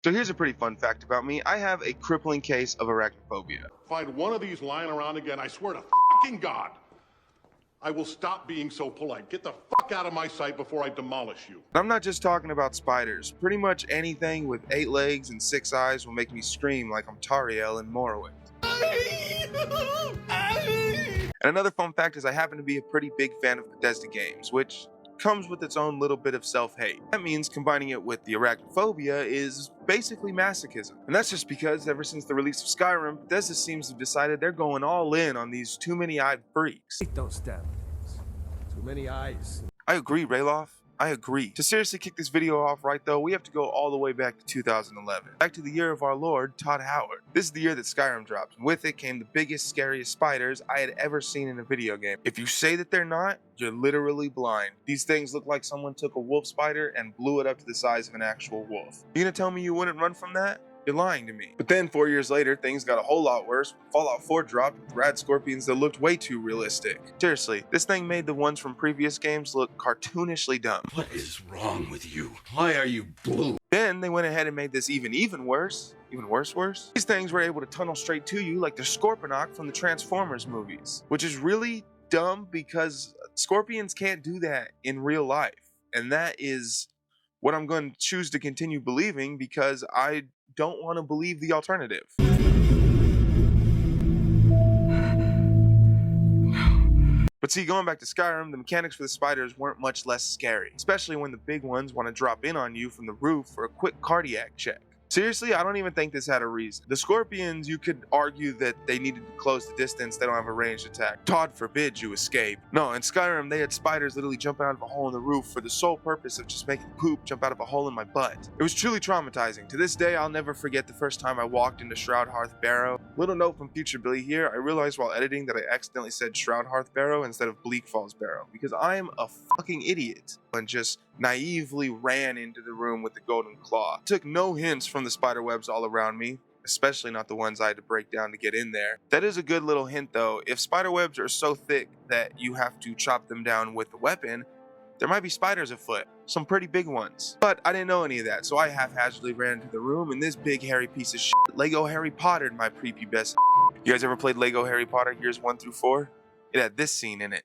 So here's a pretty fun fact about me. I have a crippling case of arachnophobia. Find one of these lying around again, I swear to fucking God, I will stop being so polite. Get the fuck out of my sight before I demolish you. I'm not just talking about spiders. Pretty much anything with 8 legs and 6 eyes will make me scream like I'm Tariel in Morrowind. And another fun fact is I happen to be a pretty big fan of Bethesda games, which comes with its own little bit of self-hate. That means combining it with the arachnophobia is basically masochism. And that's just because ever since the release of Skyrim, Bethesda seems to have decided they're going all in on these too many eyed freaks. Don't stab things. Too many eyes. I agree, Rayloff. I agree. To seriously kick this video off right though, we have to go all the way back to 2011. Back to the year of our Lord, Todd Howard. This is the year that Skyrim dropped, and with it came the biggest, scariest spiders I had ever seen in a video game. If you say that they're not, you're literally blind. These things look like someone took a wolf spider and blew it up to the size of an actual wolf. You gonna tell me you wouldn't run from that? You're lying to me. But then 4 years later, things got a whole lot worse. Fallout 4 dropped with rad scorpions that looked way too realistic. Seriously, this thing made the ones from previous games look cartoonishly dumb. What is wrong with you? Why are you blue? Then they went ahead and made this even worse. Even worse. These things were able to tunnel straight to you like the Scorponok from the Transformers movies, which is really dumb because scorpions can't do that in real life. And that is what I'm going to choose to continue believing because I don't want to believe the alternative. But see, going back to Skyrim, the mechanics for the spiders weren't much less scary, especially when the big ones want to drop in on you from the roof for a quick cardiac check. Seriously, I don't even think this had a reason. The scorpions, you could argue that they needed to close the distance, they don't have a ranged attack. God forbid you escape. No, in Skyrim, they had spiders literally jumping out of a hole in the roof for the sole purpose of just making poop jump out of a hole in my butt. It was truly traumatizing. To this day, I'll never forget the first time I walked into Shroud Hearth Barrow. Little note from Future Billy here, I realized while editing that I accidentally said Shroud Hearth Barrow instead of Bleak Falls Barrow, because I am a fucking idiot and just naively ran into the room with the golden claw. Took no hints from the spider webs all around me, especially not the ones I had to break down to get in there. That is a good little hint though. If spider webs are so thick that you have to chop them down with a weapon, there might be spiders afoot, some pretty big ones. But I didn't know any of that, so I haphazardly ran into the room and this big hairy piece of shit Lego Harry Potter'd my prepubescent. You guys ever played Lego Harry Potter years 1 through 4? It had this scene in it.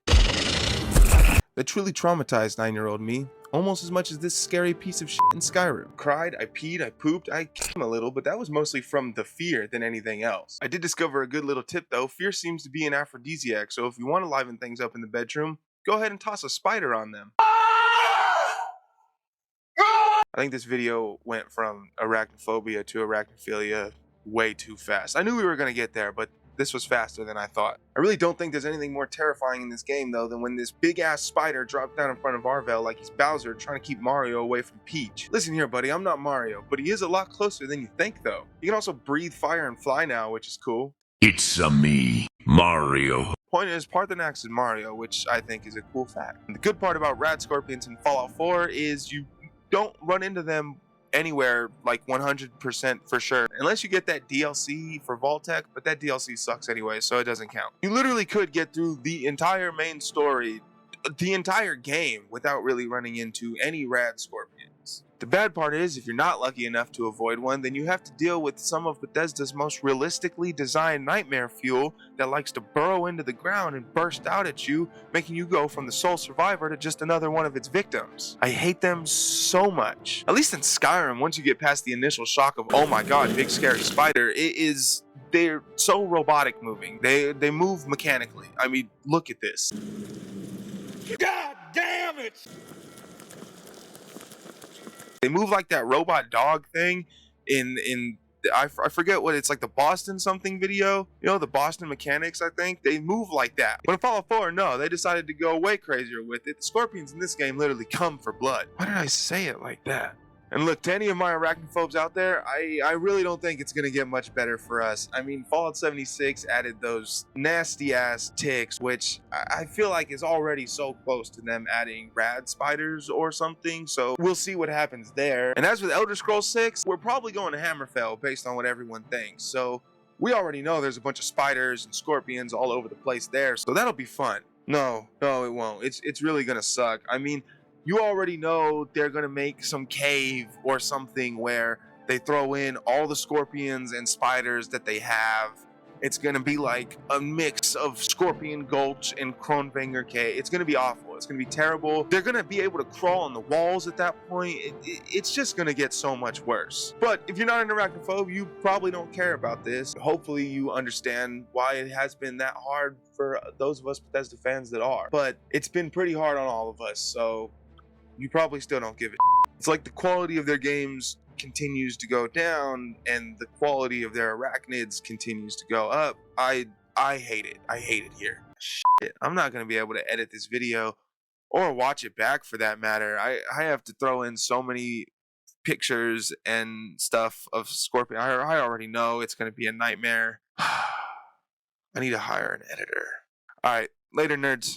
That truly traumatized 9-year-old me, almost as much as this scary piece of shit in Skyrim. Cried, I peed, I pooped, I came a little, but that was mostly from the fear than anything else. I did discover a good little tip though. Fear seems to be an aphrodisiac, so if you want to liven things up in the bedroom, go ahead and toss a spider on them. I think this video went from arachnophobia to arachnophilia way too fast. I knew we were going to get there, but this was faster than I thought. I really don't think there's anything more terrifying in this game though than when this big ass spider drops down in front of Arvel like he's Bowser trying to keep Mario away from Peach. Listen here buddy, I'm not Mario, but he is a lot closer than you think though. He can also breathe fire and fly now, which is cool. It's me, Mario. Point is, Parthenax is Mario, which I think is a cool fact. And the good part about rad scorpions in Fallout 4 is you don't run into them anywhere like 100% for sure, unless you get that DLC for Vault-Tec, but that DLC sucks anyway, so it doesn't count. You literally could get through the entire main story, the entire game, without really running into any rad scorpions. The bad part is, if you're not lucky enough to avoid one, then you have to deal with some of Bethesda's most realistically designed nightmare fuel that likes to burrow into the ground and burst out at you, making you go from the sole survivor to just another one of its victims. I hate them so much. At least in Skyrim, once you get past the initial shock of, oh my god, big scary spider, they're so robotic moving. They move mechanically. I mean, look at this. God damn it! They move like that robot dog thing in I forget what it's like, the Boston something video, you know, the Boston Mechanics, I think. They move like that. But in Fallout 4, no, they decided to go way crazier with it. The scorpions in this game literally come for blood. Why did I say it like that? And look, to any of my arachnophobes out there, I really don't think it's going to get much better for us. I mean, Fallout 76 added those nasty-ass ticks, which I feel like is already so close to them adding rad spiders or something, so we'll see what happens there. And as with Elder Scrolls 6, we're probably going to Hammerfell based on what everyone thinks, so we already know there's a bunch of spiders and scorpions all over the place there, so that'll be fun. No, it won't. It's really going to suck. I mean, you already know they're going to make some cave or something where they throw in all the scorpions and spiders that they have. It's going to be like a mix of Scorpion Gulch and Kronvanger Cave. It's going to be awful. It's going to be terrible. They're going to be able to crawl on the walls at that point. It's just going to get so much worse. But if you're not an arachnophobe, you probably don't care about this. Hopefully you understand why it has been that hard for those of us Bethesda fans that are. But it's been pretty hard on all of us, so you probably still don't give a shit. It's like the quality of their games continues to go down and the quality of their arachnids continues to go up. I hate it. I hate it here. Shit, I'm not going to be able to edit this video or watch it back for that matter. I have to throw in so many pictures and stuff of Scorpion. I already know it's going to be a nightmare. I need to hire an editor. All right, later nerds.